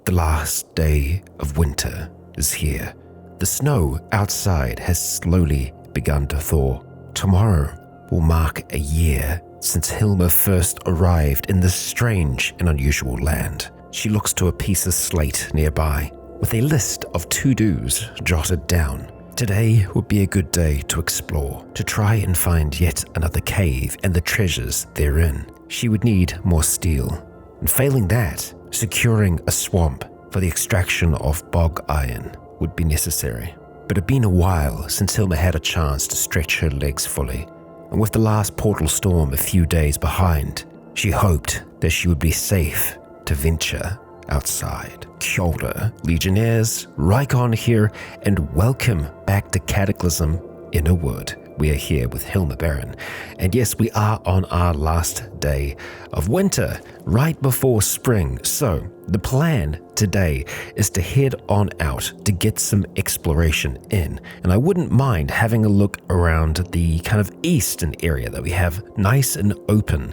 The last day of winter is here. The snow outside has slowly begun to thaw. Tomorrow will mark a year since Hilma first arrived in this strange and unusual land. She looks to a piece of slate nearby with a list of to-dos jotted down. Today would be a good day to explore, to try and find yet another cave and the treasures therein. She would need more steel, and failing that, securing a swamp for the extraction of bog iron would be necessary. But it had been a while since Hilma had a chance to stretch her legs fully, and with the last portal storm a few days behind, she hoped that she would be safe to venture outside. Kia ora, Legionnaires, Rycon here, and welcome back to Cataclysm Innawood. We are here with Hilma Baron, and yes, we are on our last day of winter, right before spring. So the plan today is to head on out to get some exploration in, and I wouldn't mind having a look around the kind of eastern area that we have nice and open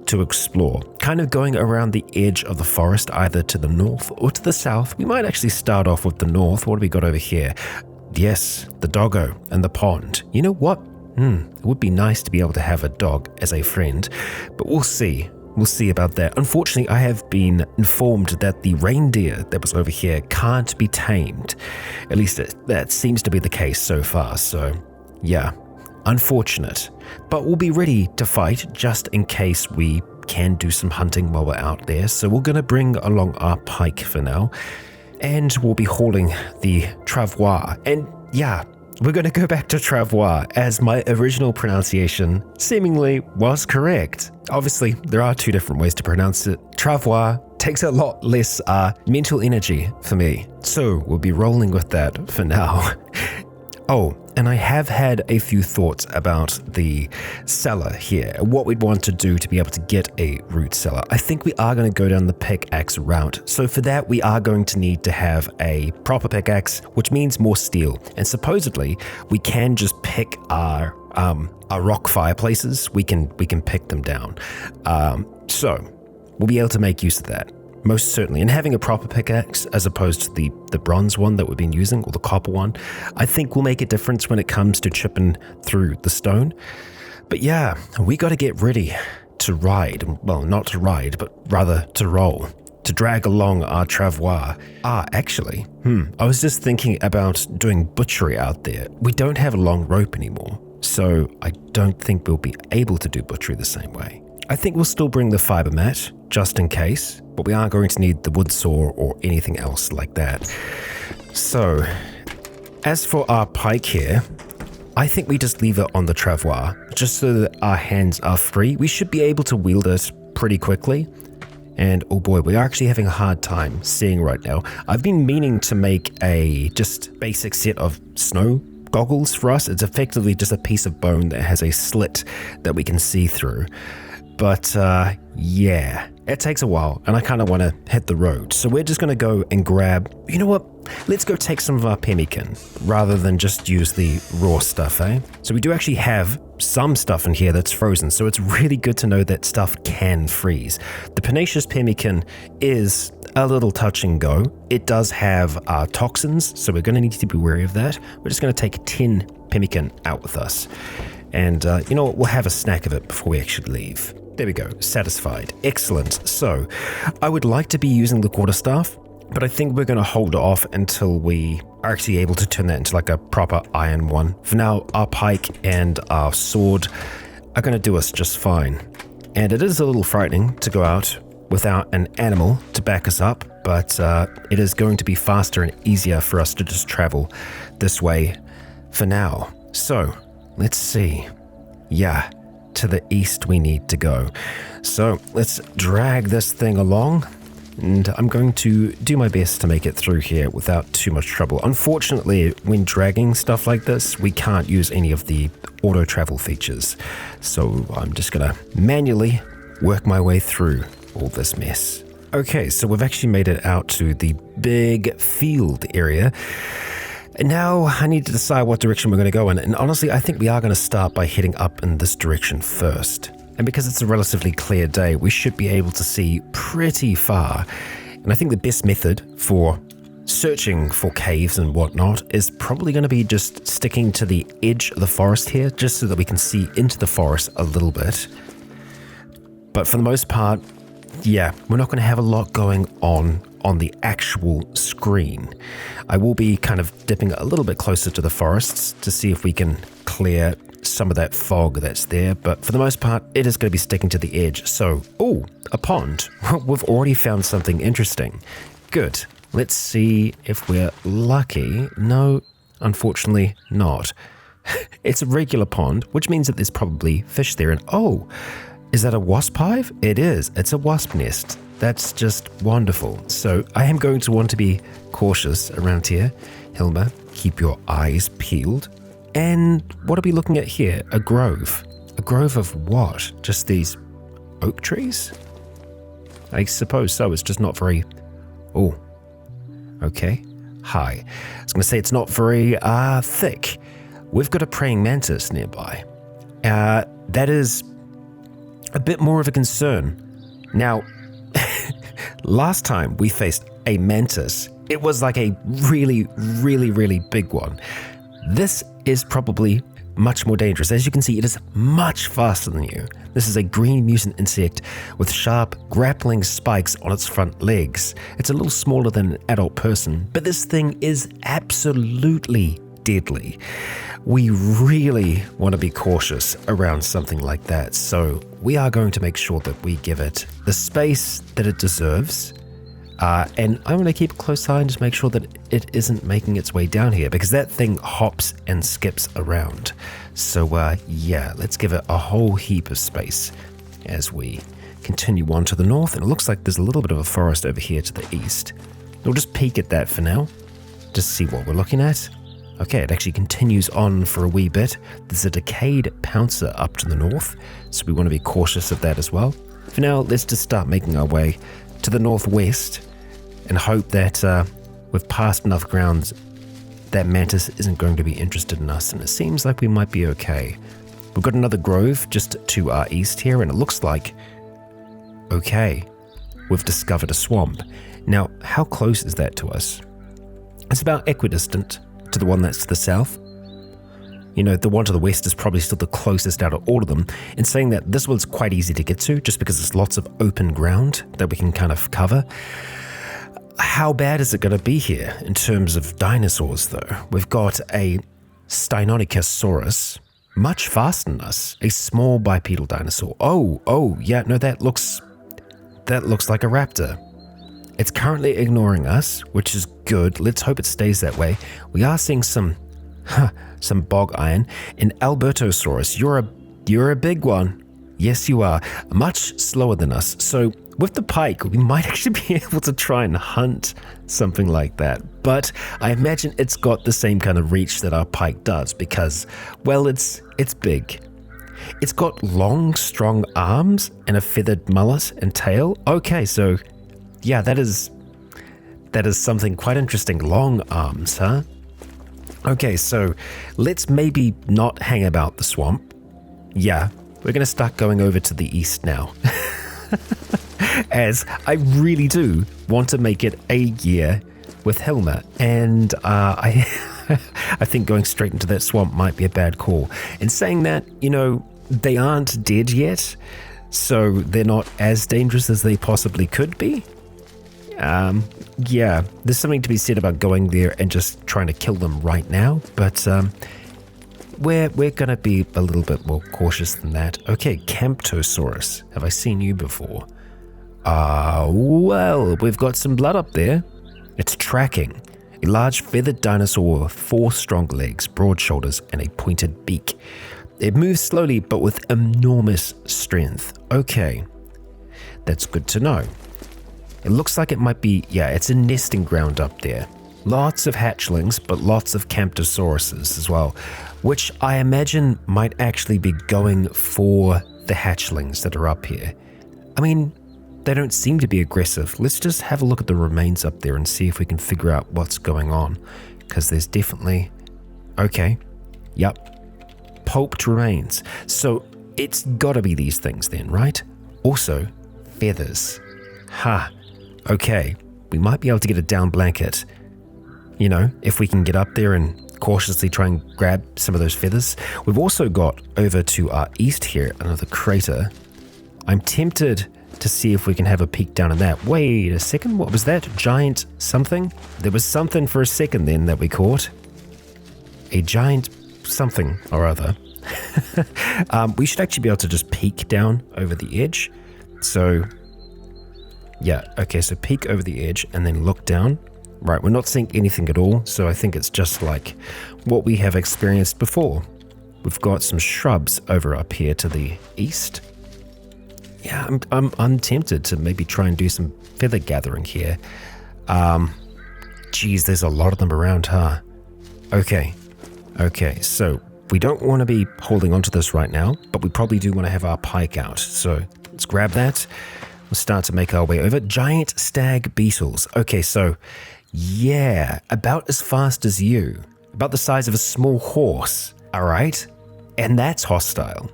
to explore, kind of going around the edge of the forest, either to the north or to the south. We might actually start off with the north. What do we got over here? Yes, the doggo and the pond. You know what? It would be nice to be able to have a dog as a friend, but we'll see. We'll see about that. Unfortunately, I have been informed that the reindeer that was over here can't be tamed. At least that seems to be the case so far. So, yeah, unfortunate. But we'll be ready to fight just in case we can do some hunting while we're out there. So we're going to bring along our pike for now. And we'll be hauling the travois. And yeah, we're going to go back to travois, as my original pronunciation seemingly was correct. Obviously, there are two different ways to pronounce it. Travois takes a lot less mental energy for me. So we'll be rolling with that for now. Oh, and I have had a few thoughts about the cellar here, what we'd want to do to be able to get a root cellar. I think we are going to go down the pickaxe route. So for that, we are going to need to have a proper pickaxe, which means more steel. And supposedly, we can just pick our rock fireplaces. We can pick them down. So we'll be able to make use of that. Most certainly. And having a proper pickaxe as opposed to the bronze one that we've been using, or the copper one, I think will make a difference when it comes to chipping through the stone. But yeah, we got to get ready to ride. Well, not to ride, but rather to roll, to drag along our travois. Actually, I was just thinking about doing butchery out there. We don't have a long rope anymore, so I don't think we'll be able to do butchery the same way. I think we'll still bring the fiber mat, just in case, but we aren't going to need the wood saw or anything else like that. So, as for our pike here, I think we just leave it on the travois, just so that our hands are free. We should be able to wield it pretty quickly. And oh boy, we are actually having a hard time seeing right now. I've been meaning to make a just basic set of snow goggles for us. It's effectively just a piece of bone that has a slit that we can see through. But yeah, it takes a while, and I kind of want to hit the road. So we're just going to go and grab, you know what? Let's go take some of our pemmican rather than just use the raw stuff, eh? So we do actually have some stuff in here that's frozen, so it's really good to know that stuff can freeze. The Panaceous pemmican is a little touch and go. It does have toxins, so we're going to need to be wary of that. We're just going to take 10 pemmican out with us. And you know what? We'll have a snack of it before we actually leave. There we go. Satisfied. Excellent. So I would like to be using the quarterstaff, but I think we're going to hold off until we are actually able to turn that into like a proper iron one. For now, our pike and our sword are going to do us just fine. And it is a little frightening to go out without an animal to back us up, but it is going to be faster and easier for us to just travel this way for now. So let's see. Yeah, to the east we need to go. So let's drag this thing along, and I'm going to do my best to make it through here without too much trouble. Unfortunately, when dragging stuff like this, we can't use any of the auto travel features. So I'm just gonna manually work my way through all this mess. Okay, so we've actually made it out to the big field area. And now I need to decide what direction we're going to go in. And honestly, I think we are going to start by heading up in this direction first. And because it's a relatively clear day, we should be able to see pretty far And I think the best method for searching for caves and whatnot is probably going to be just sticking to the edge of the forest here, just so that we can see into the forest a little bit. But for the most part, yeah, we're not going to have a lot going on the actual screen. I will be kind of dipping a little bit closer to the forests to see if we can clear some of that fog that's there, but for the most part, it is going to be sticking to the edge. So, oh, a pond. We've already found something interesting. Good. Let's see if we're lucky. No, unfortunately not. It's a regular pond, which means that there's probably fish there. And oh, is that a wasp hive? It is. It's a wasp nest. That's just wonderful. So I am going to want to be cautious around here. Hilma, keep your eyes peeled. And what are we looking at here? A grove. A grove of what? Just these oak trees? I suppose so. It's just not very... Oh, okay. Hi. I was going to say it's not very thick. We've got a praying mantis nearby. That is a bit more of a concern. Now, last time we faced a mantis, it was like a really, really, really big one. This is probably much more dangerous. As you can see, it is much faster than you. This is a green mutant insect with sharp grappling spikes on its front legs. It's a little smaller than an adult person, but this thing is absolutely deadly. We really want to be cautious around something like that, so we are going to make sure that we give it the space that it deserves. And I'm going to keep a close eye and just make sure that it isn't making its way down here, because that thing hops and skips around. So yeah, let's give it a whole heap of space as we continue on to the north. And it looks like there's a little bit of a forest over here to the east. We'll just peek at that for now, just see what we're looking at. Okay, it actually continues on for a wee bit. There's a decayed pouncer up to the north, so we want to be cautious of that as well. For now, let's just start making our way to the northwest and hope that we've passed enough ground that mantis isn't going to be interested in us, and it seems like we might be okay. We've got another grove just to our east here, and it looks like, okay, we've discovered a swamp. Now, how close is that to us? It's about equidistant to the one that's to the south. You know, the one to the west is probably still the closest out of all of them. In saying that, this one's quite easy to get to, just because there's lots of open ground that we can kind of cover. How bad is it going to be here in terms of dinosaurs, though? We've got a Steinonychosaurus, much faster than us, a small bipedal dinosaur. Oh, yeah, no, that looks like a raptor. It's currently ignoring us, which is good. Let's hope it stays that way. We are seeing some bog iron. And Albertosaurus, you're a big one. Yes, you are. Much slower than us. So with the pike, we might actually be able to try and hunt something like that. But I imagine it's got the same kind of reach that our pike does because, well, it's big. It's got long, strong arms and a feathered mullet and tail. Okay, so yeah, that is something quite interesting. Long arms, huh? Okay, so let's maybe not hang about the swamp. Yeah, we're going to start going over to the east now. As I really do want to make it a year with Hilma. And I think going straight into that swamp might be a bad call. In saying that, you know, they aren't dead yet, so they're not as dangerous as they possibly could be. Yeah, there's something to be said about going there and just trying to kill them right now, but we're going to be a little bit more cautious than that. Okay, Camptosaurus. Have I seen you before? Well, we've got some blood up there. It's tracking. A large feathered dinosaur with 4 strong legs, broad shoulders, and a pointed beak. It moves slowly, but with enormous strength. Okay, that's good to know. It looks like it might be, yeah, it's a nesting ground up there. Lots of hatchlings, but lots of Camptosauruses as well, which I imagine might actually be going for the hatchlings that are up here. I mean, they don't seem to be aggressive. Let's just have a look at the remains up there and see if we can figure out what's going on, because there's definitely, okay, yep, pulped remains. So it's gotta be these things then, right? Also, feathers. Ha. Okay, we might be able to get a down blanket. You know, if we can get up there and cautiously try and grab some of those feathers. We've also got over to our east here, another crater. I'm tempted to see if we can have a peek down in that. Wait a second, what was that? Giant something? There was something for a second then that we caught. A giant something or other. We should actually be able to just peek down over the edge. So, yeah, okay, so peek over the edge and then look down. Right, we're not seeing anything at all, so I think it's just like what we have experienced before. We've got some shrubs over up here to the east. Yeah, I'm tempted to maybe try and do some feather gathering here. Geez, there's a lot of them around, huh? Okay, so we don't want to be holding onto this right now, but we probably do want to have our pike out. So let's grab that. We'll start to make our way over. Giant stag beetles. Okay, so yeah, about as fast as you. About the size of a small horse. All right, and that's hostile.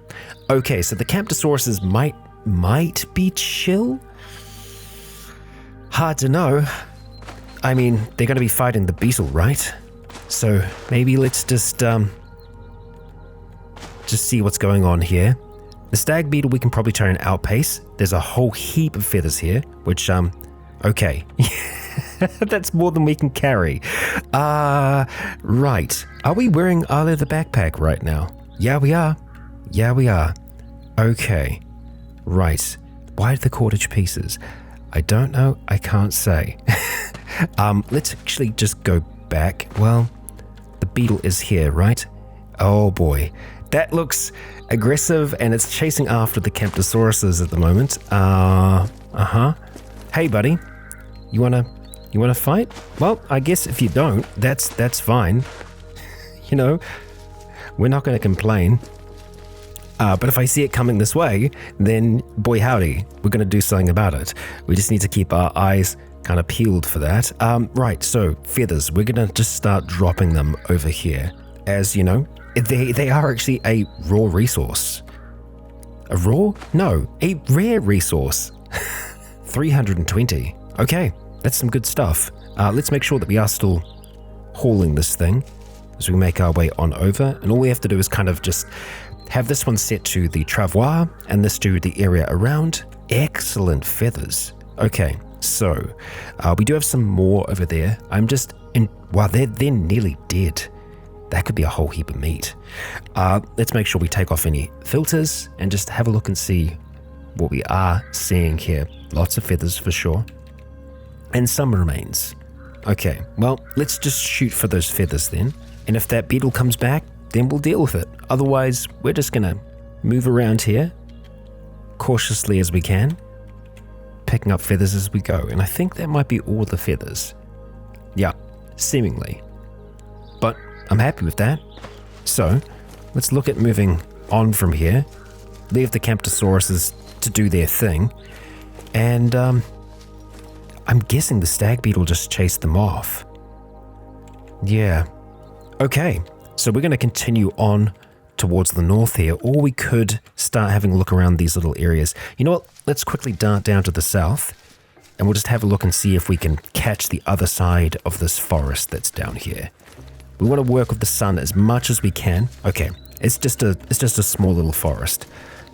Okay, so the Camptosauruses might be chill? Hard to know. I mean, they're going to be fighting the beetle, right? So maybe let's just see what's going on here. The stag beetle we can probably try and outpace. There's a whole heap of feathers here, which, okay. That's more than we can carry. Right. Are we wearing our leather backpack right now? Yeah, we are. Okay. Right. Why the cordage pieces? I don't know. I can't say. Let's actually just go back. Well, the beetle is here, right? Oh boy. That looks aggressive and it's chasing after the Camptosauruses at the moment. Hey buddy. You wanna fight? Well, I guess if you don't, that's fine. You know, we're not gonna complain. But if I see it coming this way, then boy howdy, we're going to do something about it. We just need to keep our eyes kind of peeled for that. Right, so feathers, we're going to just start dropping them over here. As you know, they are actually a raw resource. A raw? No, a rare resource. 320. Okay, that's some good stuff. Let's make sure that we are still hauling this thing as we make our way on over. And all we have to do is kind of just have this one set to the travois and this to the area around. Excellent feathers. Okay, so we do have some more over there. I'm just in. Wow, they're nearly dead. That could be a whole heap of meat. Let's make sure we take off any filters and just have a look and see what we are seeing here. Lots of feathers for sure. And some remains. Okay, well, let's just shoot for those feathers then. And if that beetle comes back, then we'll deal with it. Otherwise, we're just gonna move around here cautiously as we can, picking up feathers as we go. And I think that might be all the feathers. Yeah, seemingly. But I'm happy with that. So let's look at moving on from here. Leave the Camptosauruses to do their thing. And I'm guessing the stag beetle just chased them off. Yeah. Okay. So we're going to continue on towards the north here, or we could start having a look around these little areas. You know what? Let's quickly dart down to the south, and we'll just have a look and see if we can catch the other side of this forest that's down here. We want to work with the sun as much as we can. Okay, it's just a small little forest.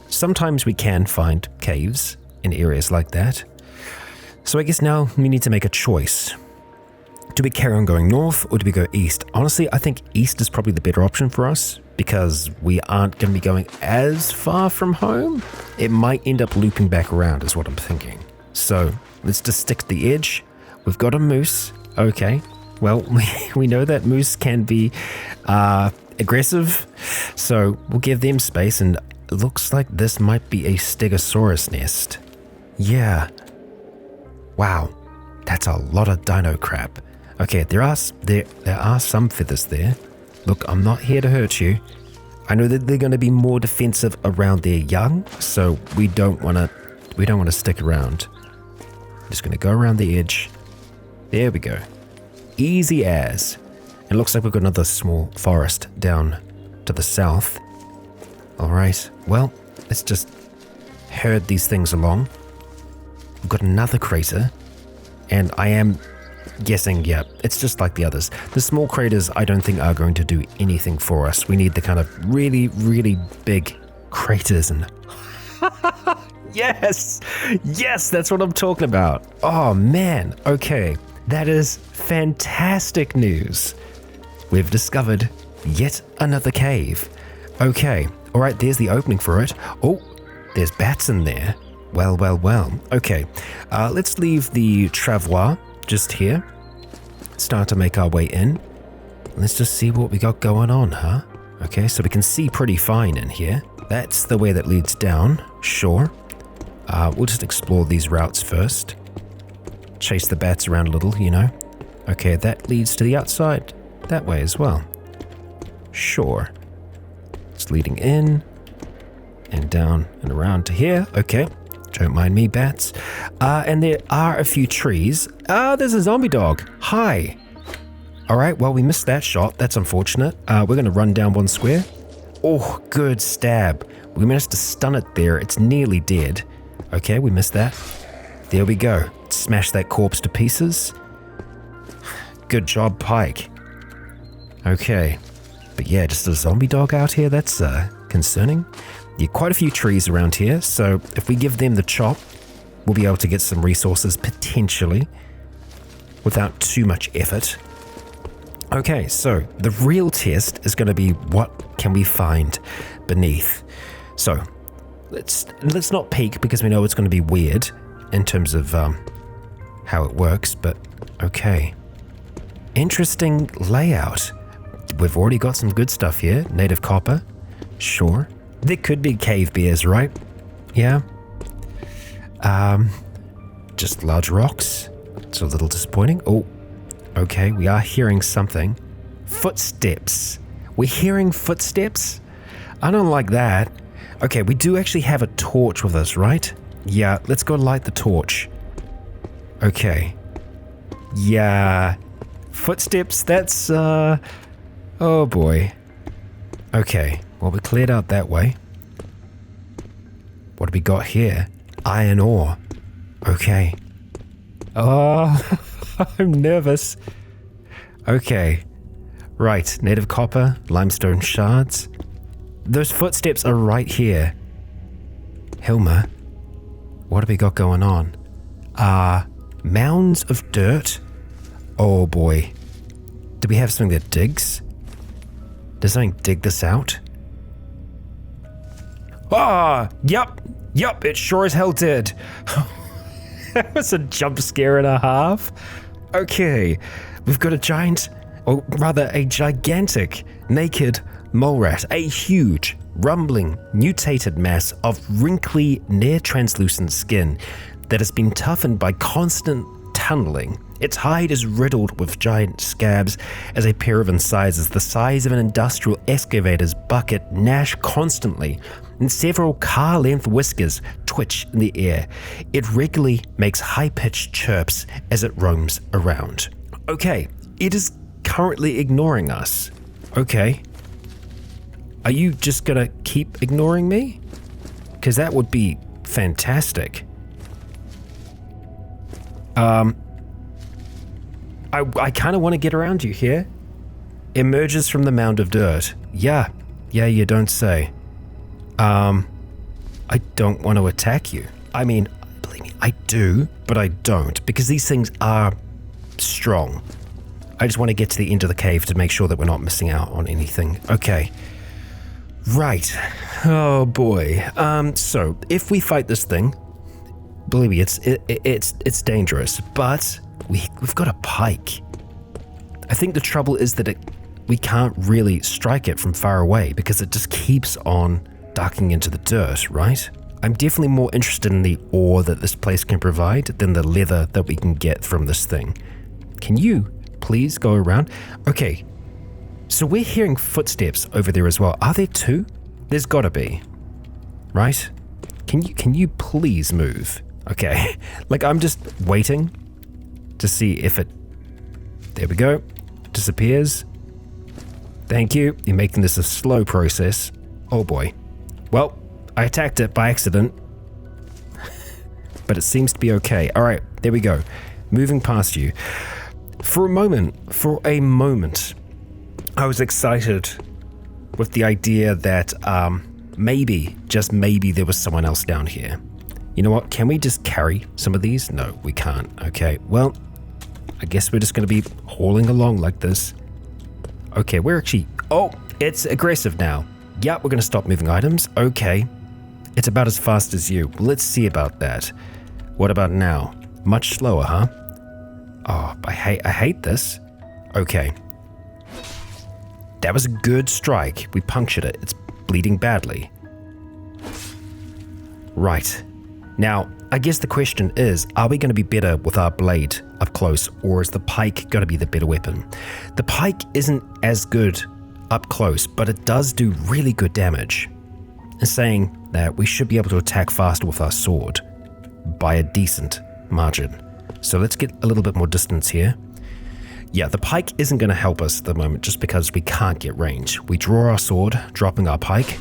Sometimes we can find caves in areas like that. So I guess now we need to make a choice. Do we carry on going north or do we go east? Honestly, I think east is probably the better option for us because we aren't going to be going as far from home. It might end up looping back around is what I'm thinking. So let's just stick to the edge. We've got a moose. Okay. Well, we know that moose can be aggressive. So we'll give them space, and it looks like this might be a stegosaurus nest. Yeah. Wow. That's a lot of dino crap. Okay, there are some feathers there. Look, I'm not here to hurt you. I know that they're going to be more defensive around their young, so we don't want to stick around. Just going to go around the edge. There we go. Easy as. It looks like we've got another small forest down to the south. All right. Well, let's just herd these things along. We've got another crater. And I am guessing, yeah, it's just like the others. The small craters I don't think are going to do anything for us. We need the kind of really, really big craters and... Yes! Yes, that's what I'm talking about. Oh man, okay. That is fantastic news. We've discovered yet another cave. Okay, alright, there's the opening for it. Oh, there's bats in there. Well, well, well. Okay, let's leave the travois just here. Start to make our way in. Let's just see what we got going on, huh? Okay, so we can see pretty fine in here. That's the way that leads down, sure. We'll just explore these routes first. Chase the bats around a little, you know. Okay, that leads to the outside that way as well. Sure. It's leading in and down and around to here. Okay, don't mind me, bats. And there are a few trees. There's a zombie dog. Hi. All right, well, we missed that shot. That's unfortunate. We're going to run down one square. Oh, good stab. We managed to stun it there. It's nearly dead. Okay, we missed that. There we go. Smash that corpse to pieces. Good job, Pike. Okay. But yeah, just a zombie dog out here, that's concerning. Yeah, quite a few trees around here, so if we give them the chop, we'll be able to get some resources potentially without too much effort. Okay, so the real test is going to be what can we find beneath. So let's not peek because we know it's going to be weird in terms of how it works, but okay. Interesting layout. We've already got some good stuff here. Native copper, sure. There could be cave bears, right? Yeah. Just large rocks. It's a little disappointing. Oh, okay, we are hearing something. Footsteps. We're hearing footsteps? I don't like that. Okay, we do actually have a torch with us, right? Yeah, let's go light the torch. Okay. Yeah. Footsteps, that's, oh boy. Okay, well, we cleared out that way. What have we got here? Iron ore. Okay. Oh, I'm nervous. Okay. Right, native copper, limestone shards. Those footsteps are right here. Hilma, what have we got going on? Mounds of dirt. Oh boy. Do we have something that digs? Does something dig this out? Yup, it sure as hell did. That was a jump scare and a half. Okay, we've got a giant, or rather a gigantic, naked mole rat, a huge, rumbling, mutated mass of wrinkly, near-translucent skin that has been toughened by constant tunneling. Its hide is riddled with giant scabs as a pair of incisors the size of an industrial excavator's bucket gnash constantly, and several car-length whiskers twitch in the air. It regularly makes high-pitched chirps as it roams around. Okay, it is currently ignoring us. Okay. Are you just gonna keep ignoring me? Because that would be fantastic. I kind of want to get around you here. Emerges from the mound of dirt. Yeah, you don't say. I don't want to attack you. I mean, believe me, I do, but I don't, because these things are strong. I just want to get to the end of the cave to make sure that we're not missing out on anything. Okay. Right. Oh boy. So if we fight this thing, believe me, it's dangerous, but we've got a pike. I think the trouble is that we can't really strike it from far away because it just keeps on ducking into the dirt, right? I'm definitely more interested in the ore that this place can provide than the leather that we can get from this thing. Can you please go around? Okay, so we're hearing footsteps over there as well. Are there two? There's gotta be, right? Can you please move? Okay, like I'm just waiting to see if it, there we go, disappears. Thank you, you're making this a slow process. Oh boy. Well, I attacked it by accident, but it seems to be okay. All right, there we go. moving past you. For a moment, I was excited with the idea that maybe, just maybe, there was someone else down here. You know what? Can we just carry some of these? No, we can't. Okay, well, I guess we're just going to be hauling along like this. Okay, we're actually... Oh, it's aggressive now. Yeah, we're going to stop moving items. Okay. It's about as fast as you. Let's see about that. What about now? Much slower, huh? Oh, I hate this. Okay. That was a good strike. We punctured it. It's bleeding badly. Right. Now, I guess the question is, are we going to be better with our blade up close, or is the pike going to be the better weapon? The pike isn't as good up close, but it does do really good damage. It's saying that we should be able to attack faster with our sword by a decent margin. So let's get a little bit more distance here. Yeah, the pike isn't going to help us at the moment just because we can't get range. We draw our sword, dropping our pike.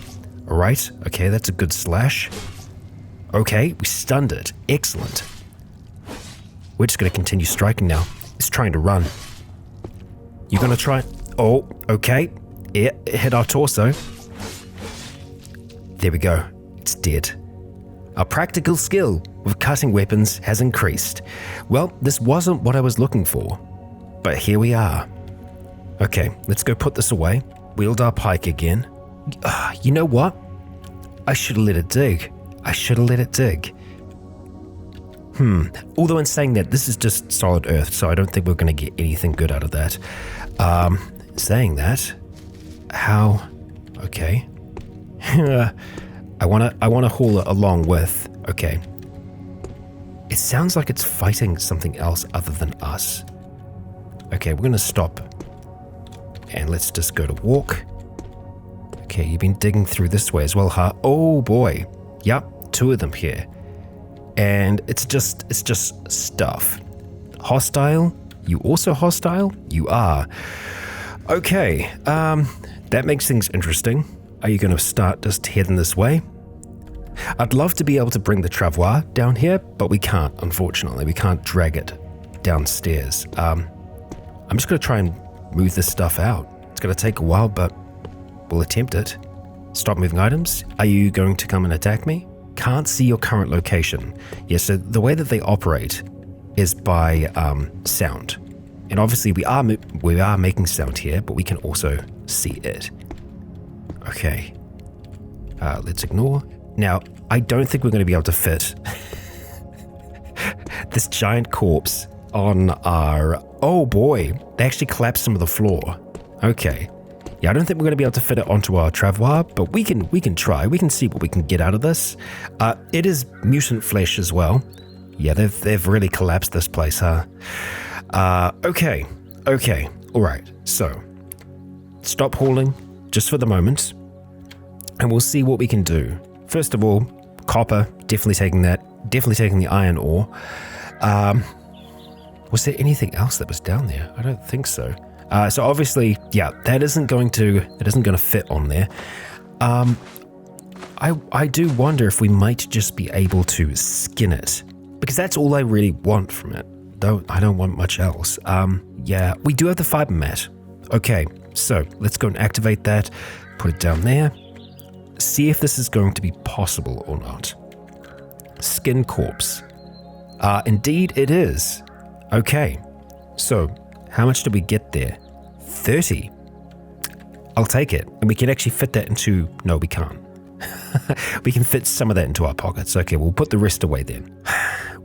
All right, okay, that's a good slash. Okay, we stunned it. Excellent. We're just going to continue striking now. It's trying to run. You're going to try... Oh, okay. It hit our torso. There we go. It's dead. Our practical skill with cutting weapons has increased. Well, this wasn't what I was looking for, but here we are. Okay, let's go put this away. Wield our pike again. You know what? I should have let it dig. Although in saying that, this is just solid earth, so I don't think we're going to get anything good out of that. Saying that, how? Okay. I wanna haul it along with. Okay. It sounds like it's fighting something else other than us. Okay, we're gonna stop, and let's just go to walk. Okay, you've been digging through this way as well, huh? Oh boy. Yep. 2 of them here, and it's just stuff. Hostile? You also hostile? You are. Okay, that makes things interesting. Are you going to start just heading this way? I'd love to be able to bring the travois down here, but we can't, unfortunately. We can't drag it downstairs. I'm just going to try and move this stuff out. It's going to take a while, but we'll attempt it. Stop moving items. Are you going to come and attack me? Can't see your current location. Yeah, so the way that they operate is by sound. And obviously we are making sound here, but we can also see it. Okay. Let's ignore. Now, I don't think we're going to be able to fit this giant corpse on our... Oh boy, they actually collapsed some of the floor. Okay. Yeah, I don't think we're going to be able to fit it onto our travois, but we can try. We can see what we can get out of this. It is mutant flesh as well. Yeah, they've really collapsed this place, huh? Okay. All right. So, stop hauling just for the moment, and we'll see what we can do. First of all, copper, definitely taking that. Definitely taking the iron ore. Was there anything else that was down there? I don't think so. So obviously, yeah, that isn't going to fit on there. I do wonder if we might just be able to skin it, because that's all I really want from it. I don't want much else. Yeah, we do have the fiber mat. Okay, so let's go and activate that. Put it down there. See if this is going to be possible or not. Skin corpse. Indeed it is. Okay, so how much did we get there? 30. I'll take it. And we can actually fit that into... No, we can't. We can fit some of that into our pockets. Okay, we'll put the rest away then.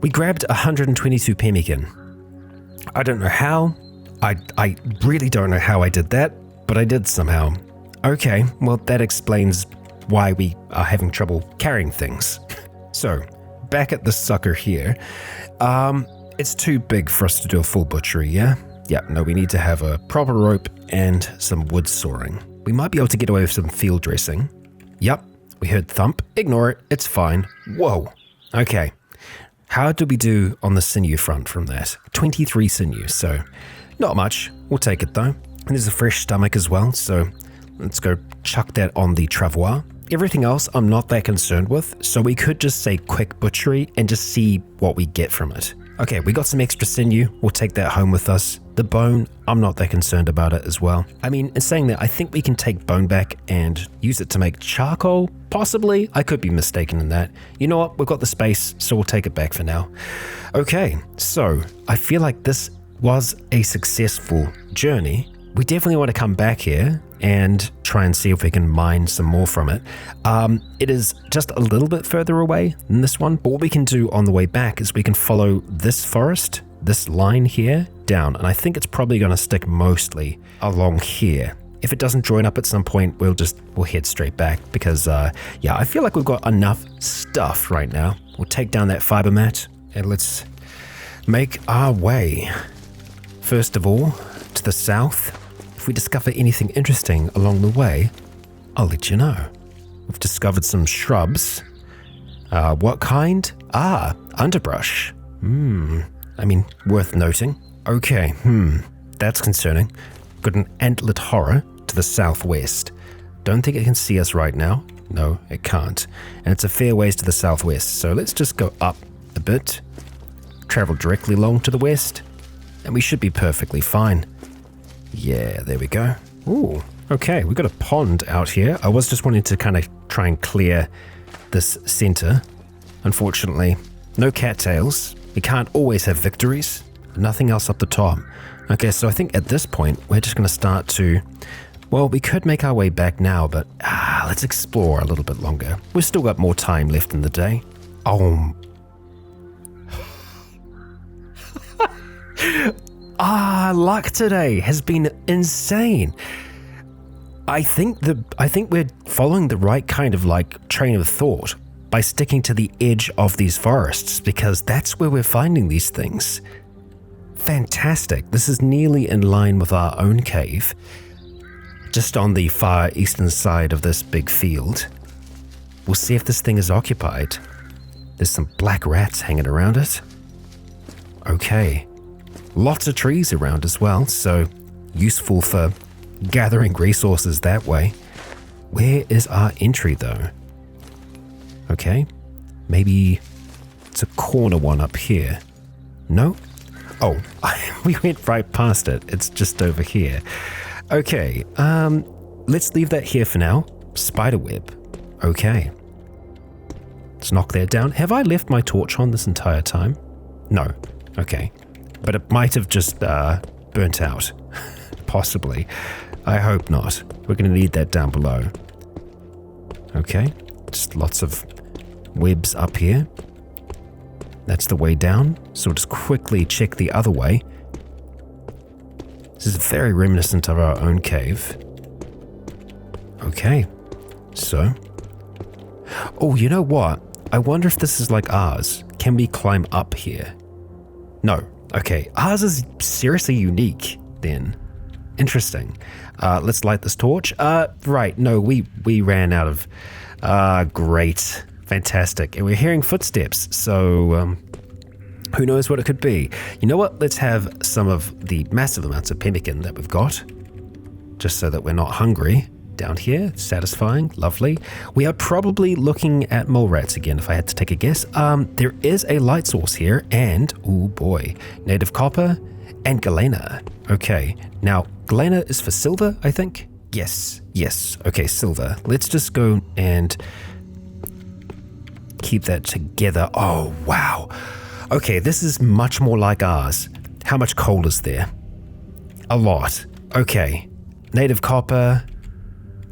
We grabbed 122 pemmican. I don't know how. I really don't know how I did that, but I did somehow. Okay, well, that explains why we are having trouble carrying things. So, back at the sucker here. It's too big for us to do a full butchery, yeah? Yeah, no, we need to have a proper rope and some wood sawing. We might be able to get away with some field dressing. Yep, we heard thump. Ignore it, it's fine. Whoa. Okay. How did we do on the sinew front from that? 23 sinew, so not much. We'll take it though. And there's a fresh stomach as well, so let's go chuck that on the travois. Everything else I'm not that concerned with, so we could just say quick butchery and just see what we get from it. Okay, we got some extra sinew. We'll take that home with us. The bone, I'm not that concerned about it as well. I mean, in saying that, I think we can take bone back and use it to make charcoal. Possibly. I could be mistaken in that. You know what? We've got the space, so we'll take it back for now. Okay, so I feel like this was a successful journey. We definitely want to come back here and try and see if we can mine some more from it. It is just a little bit further away than this one, but what we can do on the way back is we can follow this forest, this line here, down, and I think it's probably going to stick mostly along here. If it doesn't join up at some point, we'll head straight back because, yeah, I feel like we've got enough stuff right now. We'll take down that fiber mat and let's make our way. First of all, to the south. If we discover anything interesting along the way, I'll let you know. We've discovered some shrubs. What kind? Underbrush. I mean, worth noting. Okay, that's concerning. Got an antlered horror to the southwest. Don't think it can see us right now. No, it can't. And it's a fair ways to the southwest, so let's just go up a bit. Travel directly along to the west, and we should be perfectly fine. Yeah, there we go. Ooh, okay, we've got a pond out here. I was just wanting to kind of try and clear this center. Unfortunately, no cattails. We can't always have victories. Nothing else up the top. Okay, so I think at this point, we're just going to start to... Well, we could make our way back now, but let's explore a little bit longer. We've still got more time left in the day. Oh. Luck today has been insane. I think we're following the right kind of like train of thought by sticking to the edge of these forests because that's where we're finding these things. Fantastic. This is nearly in line with our own cave. Just on the far eastern side of this big field. We'll see if this thing is occupied. There's some black rats hanging around it. Okay. Lots of trees around as well, so useful for gathering resources that way. Where is our entry though? Okay, maybe it's a corner one up here. No? Oh, we went right past it. It's just over here. Okay, let's leave that here for now. Spiderweb. Okay. Let's knock that down. Have I left my torch on this entire time? No. Okay. But it might have just burnt out. Possibly. I hope not. We're going to need that down below. Okay. Just lots of webs up here. That's the way down. So we'll just quickly check the other way. This is very reminiscent of our own cave. Okay. So. Oh, you know what? I wonder if this is like ours. Can we climb up here? No. Okay, ours is seriously unique then. Interesting. Let's light this torch. Right, no, we ran out of... great. Fantastic. And we're hearing footsteps, so who knows what it could be. You know what? Let's have some of the massive amounts of pemmican that we've got, just so that we're not hungry. Down here, satisfying, lovely. We are probably looking at mole rats again, if I had to take a guess. There is a light source here, and, oh boy, native copper and galena. Okay, now, galena is for silver, I think? Yes, okay, silver. Let's just go and keep that together. Oh, wow. Okay, this is much more like ours. How much coal is there? A lot. Okay, native copper...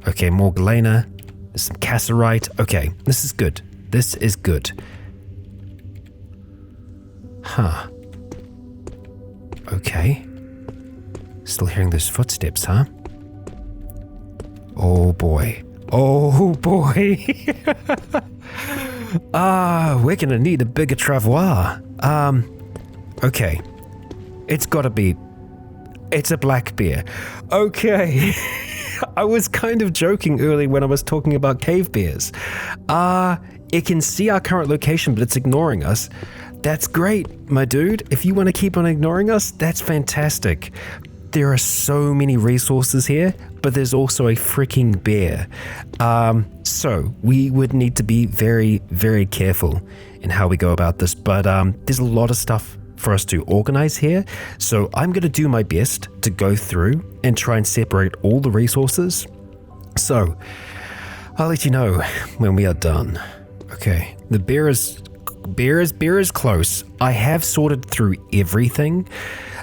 Okay, more galena. There's some cassiterite. Okay, this is good. This is good. Huh. Okay. Still hearing those footsteps, huh? Oh boy. Oh boy. We're gonna need a bigger travois. Okay. It's gotta be... It's a black bear. Okay. I was kind of joking earlier when I was talking about cave bears. It can see our current location, but it's ignoring us. That's great, my dude. If you want to keep on ignoring us, that's fantastic. There are so many resources here, but there's also a freaking bear. So we would need to be very, very careful in how we go about this. But there's a lot of stuff for us to organize here. So I'm going to do my best to go through and try and separate all the resources. So I'll let you know when we are done. Okay, the beer is close. I have sorted through everything,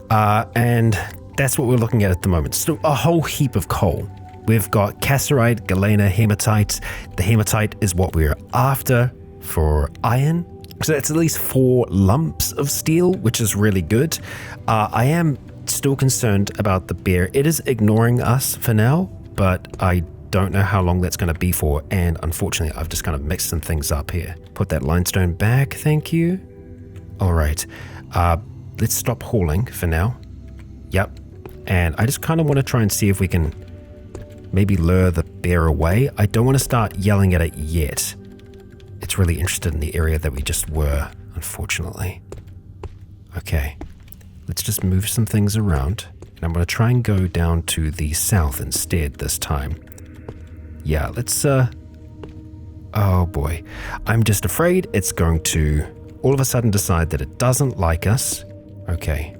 and that's what we're looking at the moment. Still a whole heap of coal. We've got cassiterite, galena, hematite. The hematite is what we're after for iron. So that's at least 4 lumps of steel, which is really good. I am still concerned about the bear. It is ignoring us for now, but I don't know how long that's going to be for. And unfortunately, I've just kind of mixed some things up here. Put that limestone back. Thank you. All right. Let's stop hauling for now. Yep. And I just kind of want to try and see if we can maybe lure the bear away. I don't want to start yelling at it yet. It's really interested in the area that we just were, unfortunately. Okay, let's just move some things around. And I'm going to try and go down to the south instead this time. Yeah, let's, oh boy. I'm just afraid it's going to all of a sudden decide that it doesn't like us. Okay,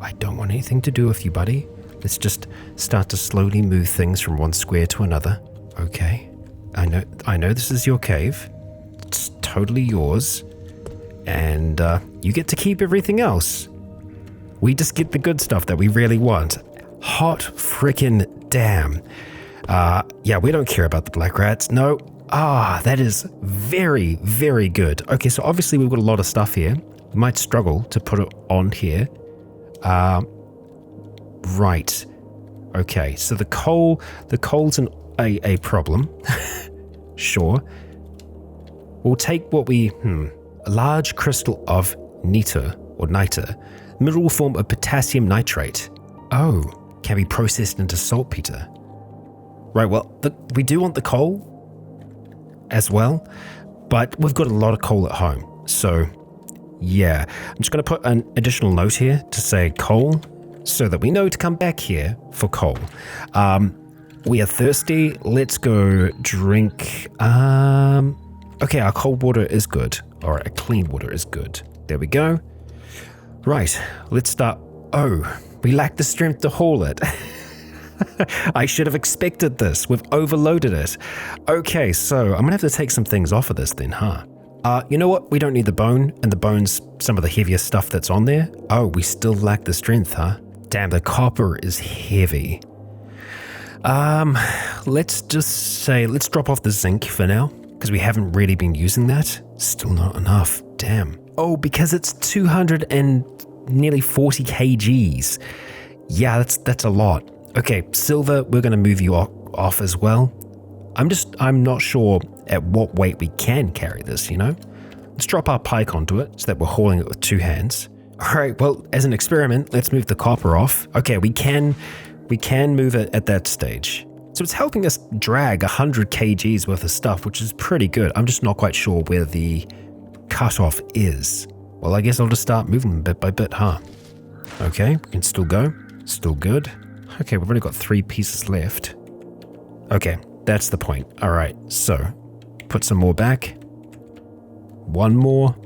I don't want anything to do with you, buddy. Let's just start to slowly move things from one square to another. Okay, I know this is your cave. It's totally yours, and you get to keep everything else. We just get the good stuff that we really want. Hot frickin' damn. Yeah, we don't care about the black rats. No. That is very, very good. Okay, so obviously we've got a lot of stuff here. We might struggle to put it on here. Right. Okay, so the coal's a problem. Sure. We'll take what a large crystal of niter, mineral form of potassium nitrate. Oh, can be processed into saltpeter. Right, well, we do want the coal as well, but we've got a lot of coal at home. So, yeah, I'm just going to put an additional note here to say coal so that we know to come back here for coal. We are thirsty. Let's go drink. Okay, our cold water is good. All right, clean water is good. There we go. Right, let's start. Oh, we lack the strength to haul it. I should have expected this. We've overloaded it. Okay, so I'm gonna have to take some things off of this then, huh? You know what? We don't need the bone, and the bone's some of the heaviest stuff that's on there. Oh, we still lack the strength, huh? Damn, the copper is heavy. Let's just say, let's drop off the zinc for now, because we haven't really been using that. Still not enough. Damn. Oh, because it's 200 and nearly 40 kgs. Yeah, that's a lot. Okay, silver, we're going to move you off as well. I'm not sure at what weight we can carry this, you know? Let's drop our pike onto it so that we're hauling it with 2 hands. All right, well, as an experiment, let's move the copper off. Okay, we can move it at that stage. So it's helping us drag 100 kgs worth of stuff, which is pretty good. I'm just not quite sure where the cutoff is. Well, I guess I'll just start moving them bit by bit, huh? Okay, we can still go. Still good. Okay, we've only got 3 pieces left. Okay, that's the point. All right, so put some more back. 1 more.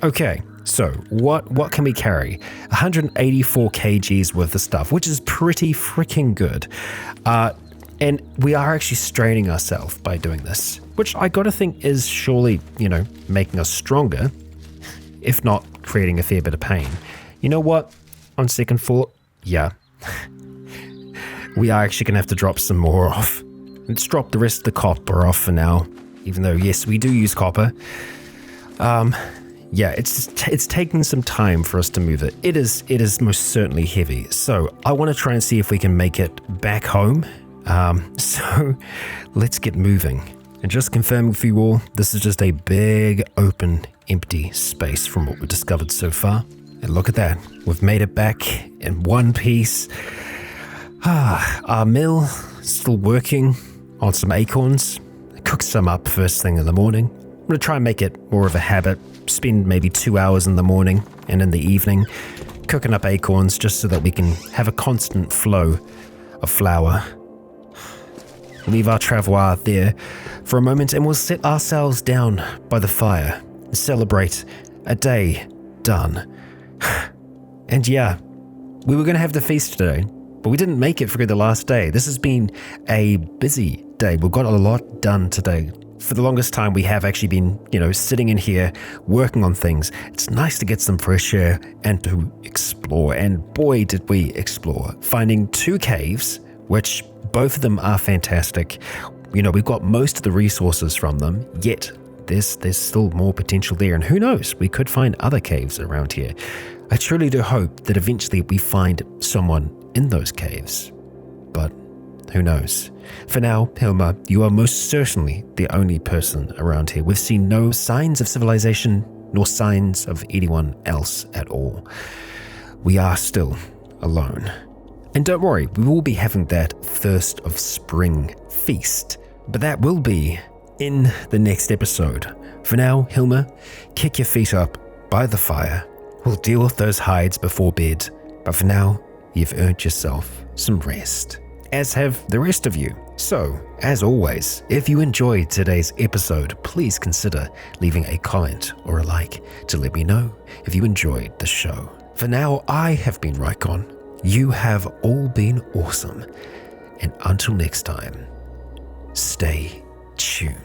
Okay, so what can we carry? 184 kgs worth of stuff, which is pretty freaking good. And we are actually straining ourselves by doing this, which I gotta think is surely, making us stronger, if not creating a fair bit of pain. You know what? On second thought, yeah. We are actually gonna have to drop some more off. Let's drop the rest of the copper off for now, even though, yes, we do use copper. Yeah, it's taking some time for us to move it. It is most certainly heavy. So I want to try and see if we can make it back home. So let's get moving. And just confirming for you all, this is just a big, open, empty space from what we've discovered so far. And look at that. We've made it back in one piece. Our mill still working on some acorns. I cooked some up first thing in the morning. I'm going to try and make it more of a habit. Spend maybe 2 hours in the morning and in the evening cooking up acorns just so that we can have a constant flow of flour. Leave our travois there for a moment and we'll sit ourselves down by the fire and celebrate a day done. And yeah, we were going to have the feast today, but we didn't make it through the last day. This has been a busy day. We've got a lot done today. For the longest time, we have actually been, sitting in here, working on things. It's nice to get some fresh air and to explore. And boy, did we explore. Finding 2 caves, which both of them are fantastic. We've got most of the resources from them, yet there's still more potential there. And who knows, we could find other caves around here. I truly do hope that eventually we find someone in those caves. But who knows? For now, Hilma, you are most certainly the only person around here. We've seen no signs of civilization, nor signs of anyone else at all. We are still alone. And don't worry, we will be having that Thirst of Spring feast. But that will be in the next episode. For now, Hilma, kick your feet up by the fire. We'll deal with those hides before bed. But for now, you've earned yourself some rest, as have the rest of you. So, as always, if you enjoyed today's episode, please consider leaving a comment or a like to let me know if you enjoyed the show. For now, I have been Rycon. You have all been awesome. And until next time, stay tuned.